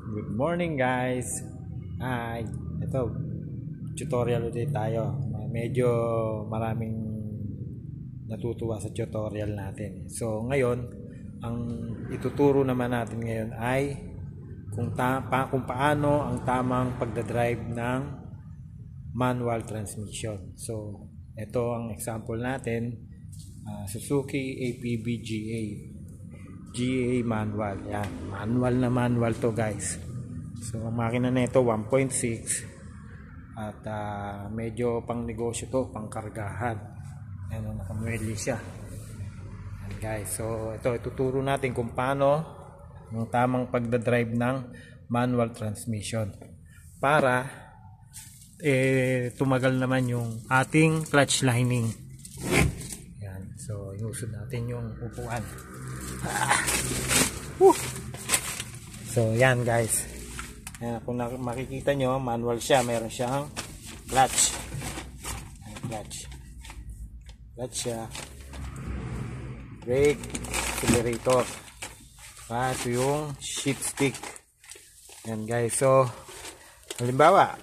Good morning guys. Ito tutorial ulit tayo. Medyo maraming natutuwa sa tutorial natin. So ngayon, ang ituturo naman natin ngayon ay kung paano ang tamang pagdadrive ng manual transmission. So ito ang example natin, Suzuki APB GA manual. Yan, manual to guys. So ang makina na ito 1.6 at medyo pang negosyo to, pang kargahan. Yan, nakamweli siya. Yan guys, so ito ituturo natin kung paano ang tamang pagdadrive ng manual transmission para tumagal naman yung ating clutch lining. Yan, so iusod natin yung upuan. So yan guys, kung makikita nyo, manual siya, meron siyang clutch siya, brake, accelerator, at yung shift stick. Yan guys, so halimbawa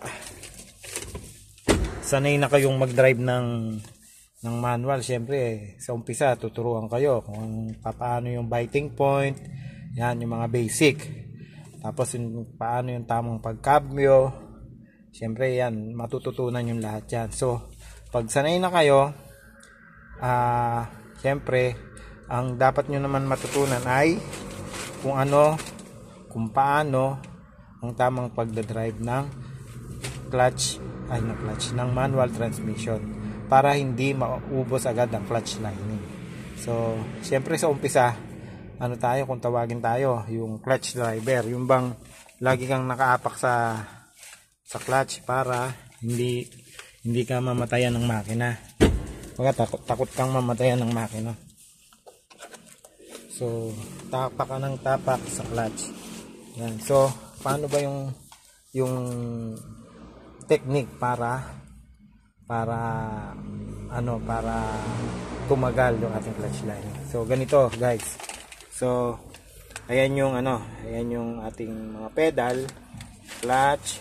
sanay na kayong mag-drive ng manual, syempre sa umpisa tuturuan kayo kung paano yung biting point, yan yung mga basic, tapos yung paano yung tamang pagkabyo, syempre yan matututunan yung lahat yan. So pag sanay na kayo, syempre ang dapat nyo naman matutunan ay kung paano ang tamang pagdadrive ng ng manual transmission para hindi maubos agad ang clutch lining. So syempre sa umpisa, kung tawagin tayo, yung clutch driver, yung bang lagi kang nakaapak sa clutch para hindi ka mamatayan ng makina. Takot kang mamatayan ng makina. So tapak ka ng tapak sa clutch. Yan. So paano ba yung technique para tumagal yung ating clutch lining? So ganito guys. So ayan yung ating mga pedal, clutch,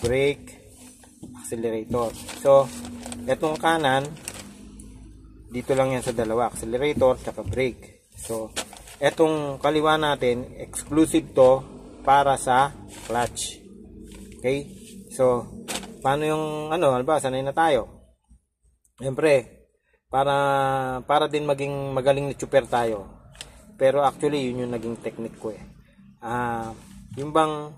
brake, accelerator. So etong kanan dito lang yan sa dalawa, accelerator at brake. So etong kaliwa natin, exclusive to para sa clutch. Okay? So paano yung halimbawa sanay na tayo, siyempre para din maging magaling na chuper tayo, pero actually yun yung naging technique ko yung bang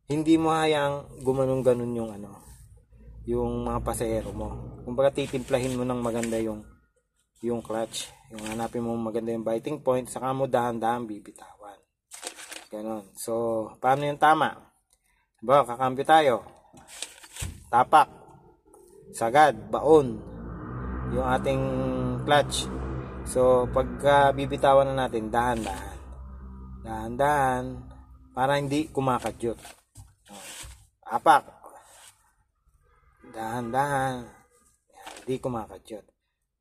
hindi mo hayang gumanong-ganon yung mga pasahero mo. Kumbaga titimplahin mo ng maganda yung clutch, yung hanapin mo maganda yung biting point, saka mo dahan-dahan bibitawan, ganon. So paano yung tama? Halimbawa kakambyo tayo, tapak, sagad, baon yung ating clutch. So pagka bibitawan na natin, dahan-dahan para hindi kumakadyot. Apak, dahan-dahan, hindi kumakadyot.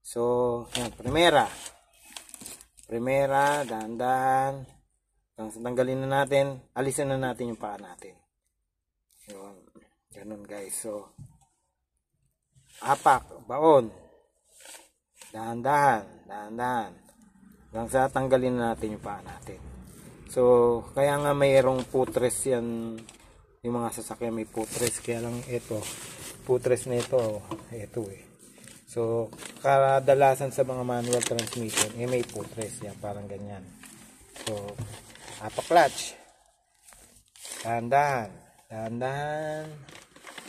So yan, primera, dahan-dahan, tanggalin na natin, alisin na natin yung paa natin. Yun, ganun guys. So apak, baon, dahan-dahan hanggang sa tanggalin na natin yung paa natin. So kaya nga mayroong footrest yan, yung mga sasakyan may footrest, kaya lang ito footrest na ito so kadalasan sa mga manual transmission may footrest yan, parang ganyan. So apak, clutch, dahan-dahan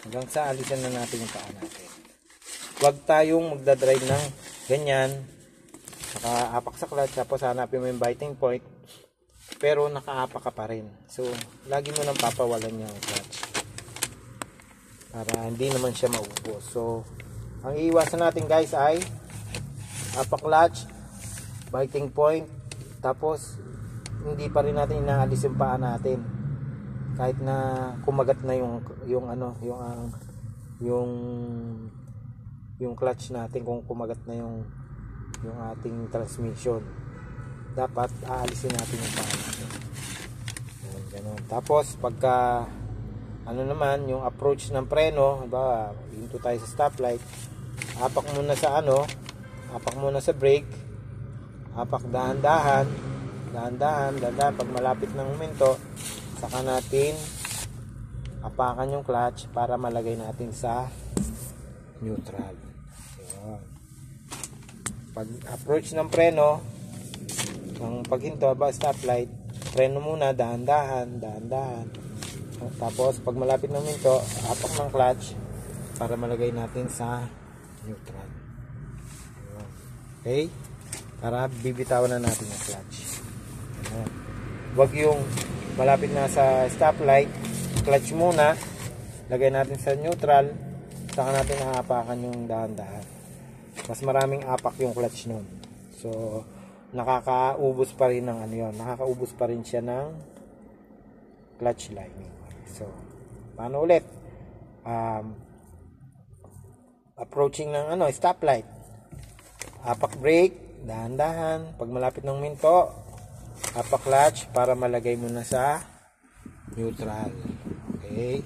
hanggang sa alisan na natin yung paa natin. Huwag tayong magdadrive ng ganyan, nakaapak sa clutch, tapos hanapin mo yung biting point pero nakaapak ka pa rin. So lagi mo nang papawalan yung clutch para hindi naman siya maubos. So ang iiwasan natin guys ay apak, clutch, biting point, tapos hindi pa rin natin inaalis yung paa natin kahit na kumagat na yung clutch natin. Kung kumagat na yung ating transmission, dapat aalisin natin yung paa natin. Ganun. Tapos pagka ano naman yung approach ng preno, ba, hinto tayo sa stoplight, apak muna sa ano, apak muna sa brake, apak dahan-dahan, dahan-dahan, pag malapit ng huminto, saka natin apakan yung clutch para malagay natin sa neutral. Yun. Pag approach ng preno, ng paghinto ba stoplight, preno muna, dahan-dahan, dahan-dahan. Tapos pag malapit ng huminto, apak ng clutch para malagay natin sa neutral. Yun. Okay? Para bibitawan na natin yung clutch. Yun. Huwag yung malapit na sa stoplight, clutch muna, lagay natin sa neutral, saka natin naapakan yung dahan-dahan. Mas maraming apak yung clutch nun. So, nakakaubos pa rin ng ano yun. Nakakaubos pa rin siya ng clutch lining. So, paano ulit? Approaching ng ano, stoplight. Apak brake, dahan-dahan. Pag malapit ng minto, apak clutch para malagay mo na sa neutral. Okay?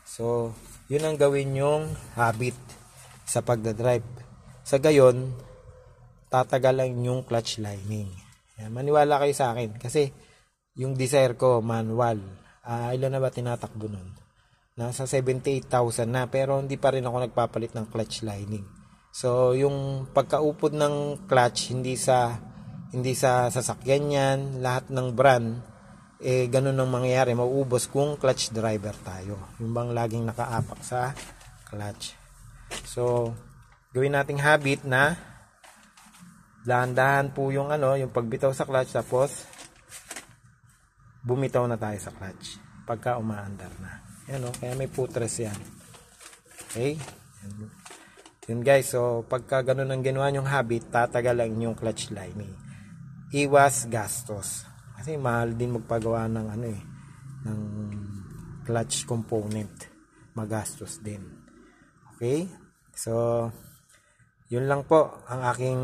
So, yun ang gawin yung habit sa pagdadrive. Sa gayon, tatagal lang yung clutch lining. Yan, maniwala kayo sa akin. Kasi, yung Desire ko, manual. Ilan na ba tinatakbo nun? Nasa 78,000 na. Pero, hindi pa rin ako nagpapalit ng clutch lining. So, yung pagkaupod ng clutch, hindi sa sasakyan yan, lahat ng brand, ganun ang mangyayari, mauubos kung clutch driver tayo, yung bang laging nakaapak sa clutch. So gawin nating habit na dahan-dahan po yung ano, yung pagbitaw sa clutch, tapos bumitaw na tayo sa clutch pagka umaandar na. Yan, kaya may putres yan. Okay, yun guys. So pagka ganun ang ginawa yung habit, tatagal lang yung clutch lining. Iwas gastos. Kasi mahal din magpagawa ng ano ng clutch component. Magastos din. Okay? So, yun lang po ang aking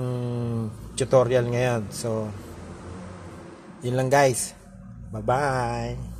tutorial ngayon. So, yun lang guys. Bye-bye!